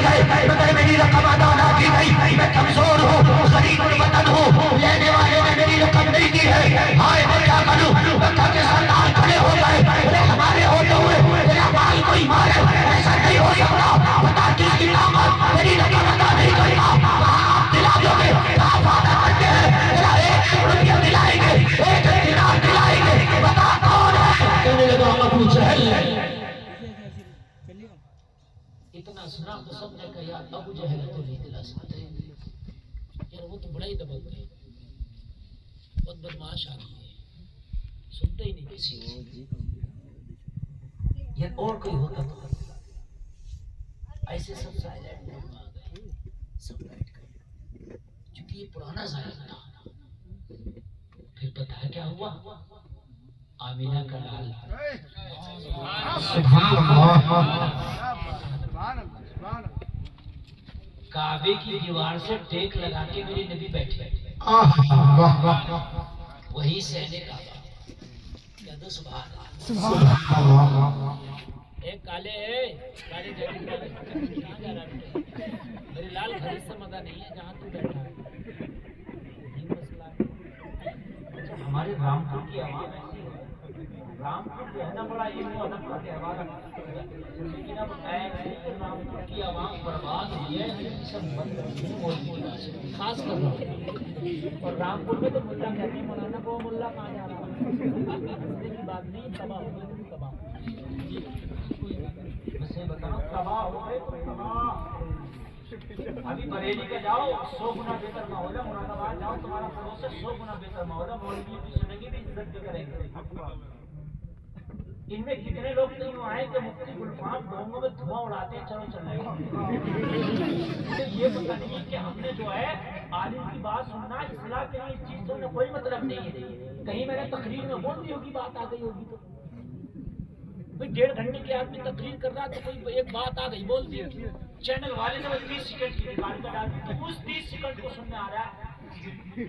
गए मगर मेरी रकम अदा ना की गई। मैं कमजोर हूँ, गरीब वतन हूँ, लेने वाले ने मेरी रकम नहीं दी है। हाय मैं क्या करूँ? मक्का के सरदार खड़े हो गए, अरे हमारे होते हुए तेरा माल कोई मारे, ऐसा नहीं हो सकता। बता किसकी ताकत मेरी रकम अदा नहीं करेगा? कहाँ आप दिला दोगे? कहाँ वादा करते हैं तेरा 1 रुपया दिलाएंगे, 1 दिनार दिलाएंगे? बता कौन है? कहने लगा अबू जहल। इतना सुना तो सबने कहा यार अबू जहल तो नहीं दिला सकते यार, वो तो बड़ा ही दबंग है, बहुत बदमाश आदमी है, सुनते ही नहीं किसी की। यार और कोई होता तो ऐसे सब साइलेंट आ गए, सब बैठ गए, क्योंकि ये पुराना ज़माना था। फिर पता है क्या हुआ? आमीना का लाल काबे की दीवार से टेक लगा के मेरे नबी बैठे, वही सहने काबा। क्या दो सुभान अल्लाह। एक काले काले कहाँ जा रहा है? मेरे लाल घर से मजा नहीं है जहाँ तू बैठा है, यही मसला है। हमारे रामपुर की आवाज ऐसी है, रामपुर जो है ना बड़ा एक अलग का त्यौहार है, लेकिन अब रामपुर की आवाज बर्बाद हुई है, सब बंद खास कर रहा हूँ। और रामपुर में तो मुल्ला कहते हैं मौलाना को, मुल्ला कहाँ जा रहा है? की बात नहीं, तबाह हो गए, तबाह बसे बताओ, तबाह हो गए तो तबाह। अभी बरेली का जाओ 100 गुना बेहतर माहौल है, मुरादाबाद जाओ तुम्हारा पड़ोस है 100 गुना बेहतर माहौल है, मौलवी की सुनेंगे भी इज्जत भी करेंगे। इनमें कितने लोग तो यूँ आए कि मुफ्ती गुलफाम डोंगों में धुआं उड़ाते हैं, चलो चल रहे। ये पता नहीं कि हमने जो है आलिम की बात सुनना इस्लाह के लिए, इस चीज से कोई मतलब नहीं है। कहीं मैंने तकरीर में बोल दी होगी, बात आ गई होगी तो भाई 1.5 घंटे की आदमी तकरीर कर रहा तो कोई एक बात आ गई बोल दी, चैनल वाले ने 30 सेकंड की रिकॉर्ड में डाल दी, तो उस 30 सेकंड को सुनने आ रहा है,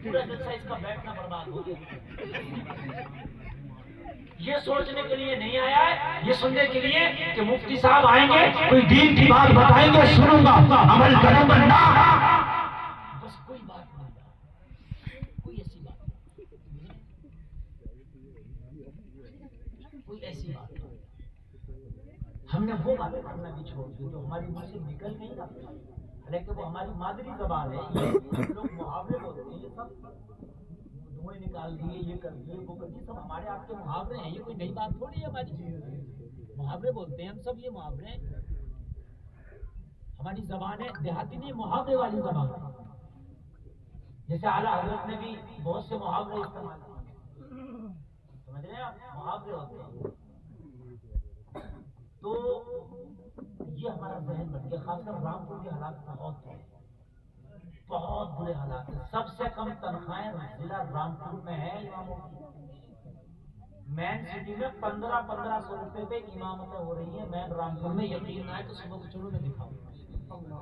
पूरा जलसा इसका बैठना बर्बाद हो गया। ये सोचने के लिए नहीं आया है, ये सुनने के लिए कि मुफ्ती साहब आएंगे, कोई दीन की बात बताएंगे, सुनूंगा, अमल करूंगा ना, बस कोई बात नहीं, कोई ऐसी बात नहीं, कोई ऐसी बात नहीं। हमने वो बातें करना भी छोड़ दी जो हमारी मुंह से निकल गई ना, लेकिन वो हमारी मादरी जबान है। ये लोग मुहावरे बोलते हैं, ये सब धुएं निकाल दिए, ये कर दिए, वो कर दिए, सब हमारे आपके मुहावरे हैं, ये कोई नई बात थोड़ी है हमारी। मुहावरे बोलते हैं हम सब, ये मुहावरे हैं, हमारी जबान है देहाती नहीं, मुहावरे वाली जबान है। जैसे आला हजरत ने भी बहुत से मुहावरे इस्तेमाल किए, समझ रहे हैं आप, मुहावरे होते हैं। तो ये हमारा जहन बन गया, खासकर रामपुर के हालात बहुत है, बहुत बुरे हालात है। सबसे कम तनख्वाहें जिला रामपुर में है इमामों की। मैन सिटी में 1500 रुपए पे इमामतें हो रही है, मैन रामपुर में यकीन आए तो सुबह को चलो मैं दिखाऊंगा।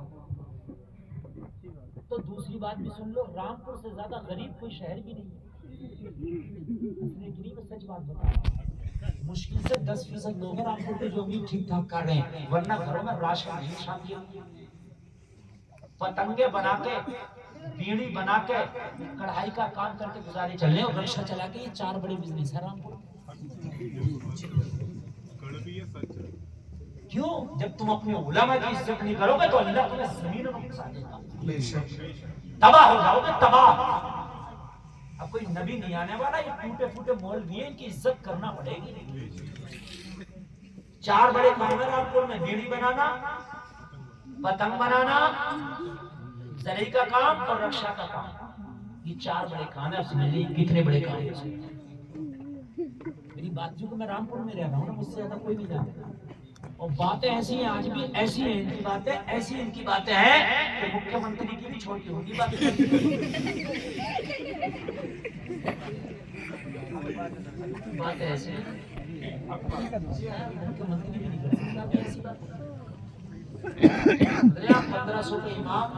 तो दूसरी बात भी सुन लो, रामपुर से ज्यादा गरीब कोई शहर भी नहीं है। मैं सच बात बता रहा हूँ, मुश्किल से 10% लोग हैं रामपुर के जो भी ठीक ठाक कर रहे हैं, वरना घरों में राशन नहीं शामिल। पतंगे बना के, बीड़ी बना के, कढ़ाई का काम करके गुजारे चल रहे और रिक्शा चला के, ये 4 बड़े बिजनेस है रामपुर। क्यों? जब तुम अपने उलमा की इज्जत नहीं करोगे तो अल्लाह तुम्हें जमीन में फंसा देगा, तबाह हो जाओगे, तबाह। अब कोई नबी नहीं आने वाला, ये टूटे फूटे मौलवी हैं, इनकी इज्जत करना पड़ेगी। 4 बड़े काम है रामपुर में, बीड़ी बनाना, पतंग बनाना, जरी का काम और रक्षा का काम, ये 4 बड़े काम है। समझ लीजिए कितने बड़े काम है। मेरी बात जो कि मैं रामपुर में रह रहा हूँ ना, मुझसे ज्यादा कोई नहीं जानता, और बातें ऐसी हैं, आज भी ऐसी हैं इनकी बातें, ऐसी इनकी बातें हैं कि मुख्यमंत्री की भी छोटी होगी बात। बातें ऐसी हैं मुख्यमंत्री भी नहीं कर सकता ऐसी बात। 1500 पे इमाम,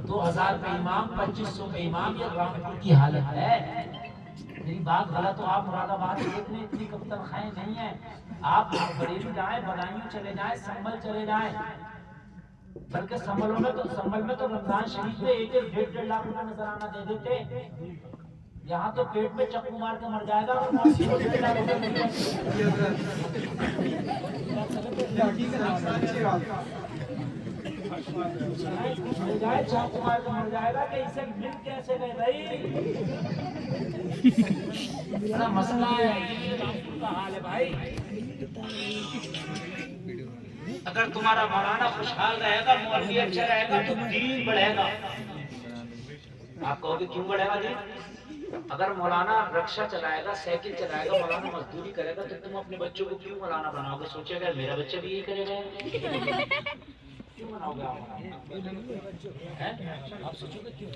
2000 पे इमाम, 2500 पे इमाम, ये रामपुर की हालत है। मेरी बात गलत हो आप मुरादाबाद देखने, इतनी कम तनख्वाहें नहीं है। आप बरेली जाए, बदायूं चले जाए, संभल चले जाए, बल्कि संभल में तो रमजान शरीफ में 1-1.5 लाख रुपया नजराना दे देते। यहाँ तो पेट में चप्पू मार के मर जाएगा और 1.5 लाख रुपया मिल जाए, चप्पू मार के मर जाएगा कि इसे मिल कैसे गए भाई। बड़ा मसला है, ये रामपुर का हाल है भाई। अगर तुम्हारा मौलाना खुशहाल रहेगा, मौलवी अच्छा रहेगा तो दीन बढ़ेगा। आप कहोगे क्यों बढ़ेगा दीन? अगर मौलाना रक्षा चलाएगा, साइकिल चलाएगा, मौलाना मजदूरी करेगा तो तुम अपने बच्चों को क्यों मौलाना बनाओगे? सोचेगा मेरा बच्चा भी यही करेगा, क्यों बनाओगे आप? आप सोचोगे क्यों?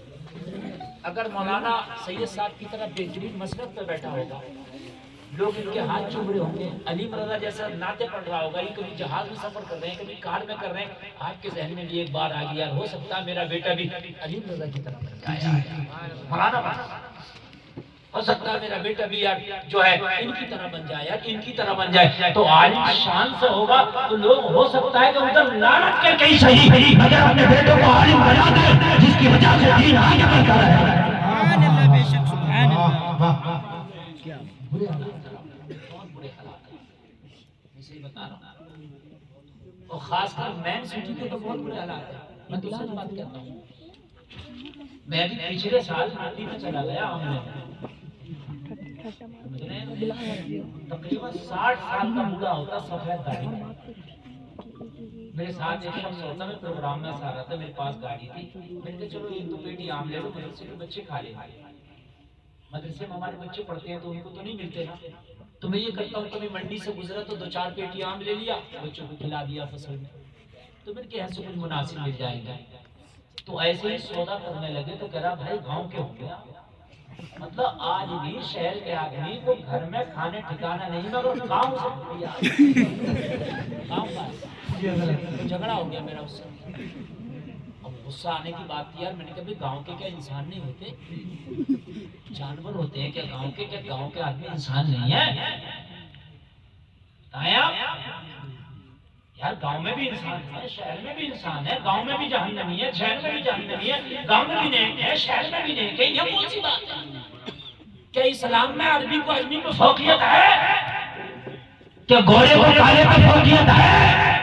अगर मौलाना सैयद साहब की तरह बेहतरीन मसलक पे बैठा होगा, लोग इनके हाथ चूम रहे होंगे, अली मरदा जैसा नाते पड़ रहा होगा, ये कभी जहाज में सफर कर रहे हैं, कभी कार में कर रहे हैं, आपके जहन में भी एक बार आ गया, हो सकता है मेरा बेटा भी अली मरदा की तरह बन जाए, मौलाना बना। हो सकता है मेरा बेटा भी यार जो है इनकी तरह बन जाए, यार इनकी तरह बन जाए। तो आलिम शान से होगा तो लोग हो सकता है कि उधर लानत के कहीं सही अगर अपने बेटों को आलिम बना दे, जिसकी वजह से दीन आगे बढ़ता है। बेशक सुभान अल्लाह। बुरे हालात, बहुत बुरे हालात है, इसे बता रहा हूँ। और खासकर मैन सिटी के तो बहुत बुरे हालात है। मैं तो सच बात कहता हूँ, मैं भी पिछले साल दिल्ली में चला गया, हमने तकरीबन 60 साल का बूढ़ा होता, सफेद दाढ़ी, मेरे साथ एक शख्स होता, मैं प्रोग्राम में आ रहा था, मेरे पास गाड़ी थी, मैंने कहा चलो 1-2 पेटी आम ले लो, मदरसे के बच्चे खा ले। मदरसे में हमारे बच्चे पढ़ते हैं तो उनको तो नहीं मिलते ना, तो मैं ये करता हूँ कभी मंडी से गुजरा तो 2-4 पेटी आम ले लिया, बच्चों को खिला दिया फसल में, तो मैंने कहा ऐसे कुछ मुनासिब मिल जाएगा। तो ऐसे ही सौदा करने लगे तो कह रहा भाई गाँव के हो गया, मतलब आज भी शहर के आदमी को घर में खाने ठिकाना नहीं, मगर गाँव से झगड़ा हो गया मेरा उससे। अब गुस्सा आने की बात थी यार, मैंने कहा गांव के क्या इंसान नहीं होते, जानवर होते हैं क्या गांव के? क्या गांव के आदमी इंसान नहीं है? यार गांव में भी इंसान है, शहर में भी इंसान है, गांव में भी जहन्नमी है, शहर में भी जहन्नमी है, गांव में भी नेक है, शहर में भी नेक है। ये कौन सी बात है? क्या इस्लाम में अरबी को अजमी को फौकियत है? क्या गोरे को काले पे फौकियत है?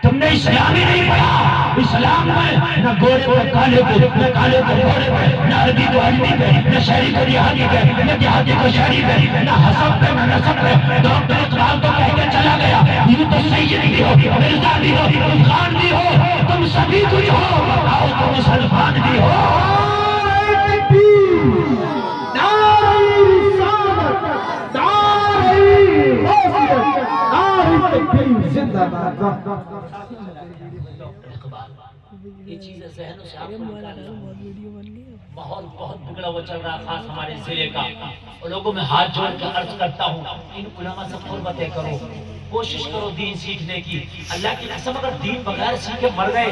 तुमने इस्लाम ही नहीं पढ़ा। इस्लाम में न गोरे को काले पे, न काले को गोरे पे, न अरबी को अरबी पे, न शहरी को देहाती पे, न देहाती को शहरी पे, न हसब पे, न नसब पे। डॉक्टर इकबाल तो कह के चला गया, यूं तो सैयद भी हो, मिर्जा भी हो, तुम खान भी हो, तुम सभी कोई हो, आओ तुम मुसलमान भी हो। ये चीजें ज़हनों से आपको माहौल बहुत बिगड़ा हुआ चल रहा है, खास हमारे जिले का। और लोगों में हाथ जोड़ कर अर्ज करता हूँ, इन उलमा से कुर्बतें करो, कोशिश करो दीन सीखने की। अल्लाह की कसम अगर दीन बगैर सीखे मर गए,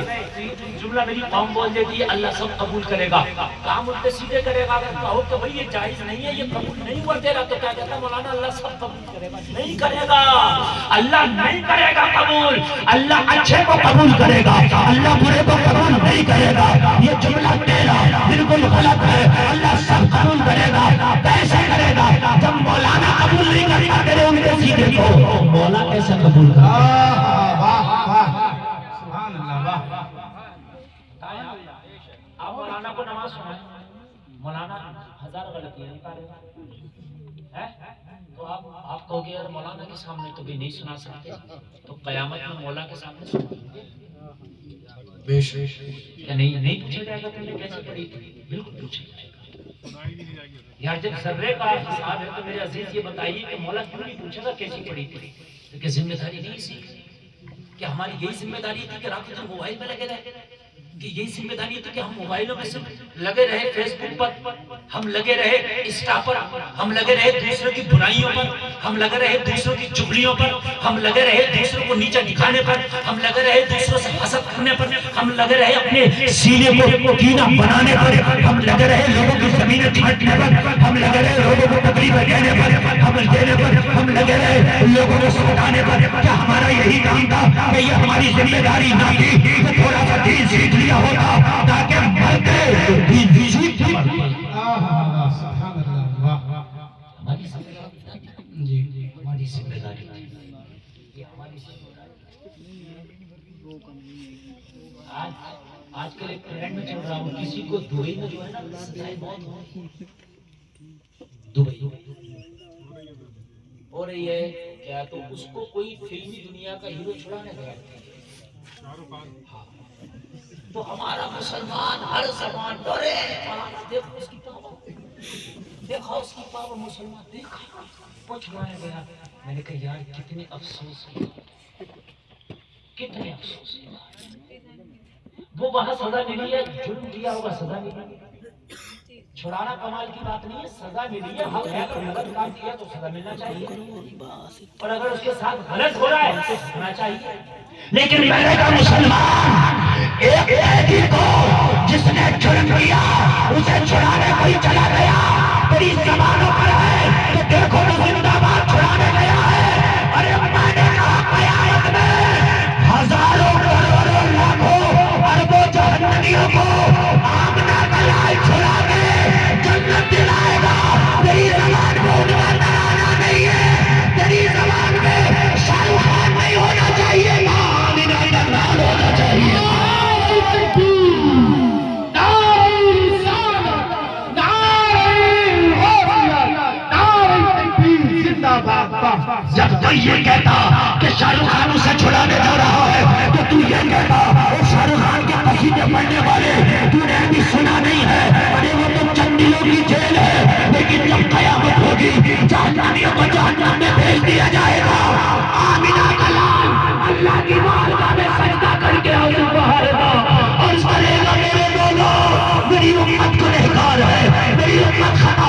जुमला मेरी कौम बोल देती है अल्लाह सब कबूल करेगा, काम उल्टे सीधे करेगा। अगर कहो कि भाई ये जायज नहीं है, ये कबूल नहीं हुआ तेरा, तो क्या कहता मौलाना अल्लाह सब कबूल करेगा? नहीं करेगा, अल्लाह नहीं करेगा कबूल। अल्लाह अच्छे को कबूल करेगा, अल्लाह बुरे को कबूल नहीं करेगा। ये जुमला तेरा बिल्कुल गलत है। अल्लाह सब कबूल करेगा, कैसे करेगा? जब मौलाना कबूल नहीं करेगा तेरे उल्टे सीधे को, मौला कैसे कबूल करेगा? आप मौलाना को नमाज सुनाए, मौलाना 1000 गलतियां निकालेगा, तो आप कहोगे यार मौलाना के सामने तो भी नहीं सुना सकते, तो कयामत में मौला के सामने सुनाएंगे। नहीं पूछा जाएगा तुमने कैसे पढ़ी? बिल्कुल पूछा जाएगा यार। जब सर्रे का हिसाब है तो मेरे अजीज ये बताइए कि मौला क्यों नहीं पूछेगा कैसी पढ़ी थी? क्योंकि जिम्मेदारी नहीं सीख, कि हमारी यही जिम्मेदारी थी कि रात दिन मोबाइल में लगे रहे, कि यही जिम्मेदारी थी कि हम मोबाइलों में सिर्फ लगे रहे, फेसबुक पर हम लगे रहे, इंस्टा पर हम लगे रहे, दूसरों की बुराइयों पर हम लगे रहे, दूसरों की चुगलियों पर हम लगे रहे, दूसरों को नीचा दिखाने पर हम लगे रहे, दूसरों से हसद करने पर हम लगे रहे, अपने सीने को कीना बनाने पर हम लगे रहे, लोगों की जमीनें छांटने पर हम लगे रहे, लोगों को तकलीफें देने पर, हम देने पर हम लगे रहे, लोगों को समझाने पर। क्या हमारा यही काम था कि ये हमारी जिम्मेदारी ना थी कि थोड़ा सा दीन सीख लिया होता ताकि मरते दीन सीख हमारी जी हमारी जिम्मेदारी आजकल एक ट्रेंड में चल रहा हूँ, किसी को दुबई में जो है ना सजाएं बहुत हो रही, दुबई हो रही है क्या, तो उसको कोई फिल्मी दुनिया का हीरो छुड़ाने गया, तो हमारा मुसलमान हर जमान डरे, देखो उसकी पावर, देखो उसकी पावर, मुसलमान देखा वो छुड़ाने गया। मैंने कहा यार कितने अफसोस है, कितने अफसोस है, वो वहां सजा मिली है, जुल्म किया होगा सजा मिली, छुड़ाना कमाल की बात नहीं है, सजा मिली है, हक है, तो गलत काम किया तो सजा मिलना चाहिए, और अगर उसके साथ गलत हो रहा है तो होना चाहिए। लेकिन मैंने कहा मुसलमान एक कैदी को जिसने जुल्म किया उसे छुड़ाने कोई चला गया, बड़ी जमानों पर है तो देखो तो जिंदाबाद छुड़ाने गया है। अरे मैंने कहा कयामत में हजारों करोड़ों लाखों अरबों जहन्नमियों को आमना का लाल छुड़ा के जन्नत दिलाएगा। तेरी जबान में उनका तराना नहीं है, तेरी जबान में शाहरुख खान नहीं होना चाहिए, आमिना का लाल होना चाहिए। जब तो ये कहता कि शाहरुख खान उसे छुड़ाने जा रहा है तो तू ये कहता वो शाहरुख खान के पसीने पड़ने वाले तूने अभी सुना नहीं है, अरे वो तो चंद दिनों की जेल है, लेकिन जब कयामत होगी जहन्नमियों को जहन्नम में भेज दिया जाएगा। आमिना का लाल अल्लाह की बारगाह में सजदा करके आंसू बहाएगा और करेगा मेरे बोलो मेरी उम्मत गुनहगार है, मेरी उम्मत खता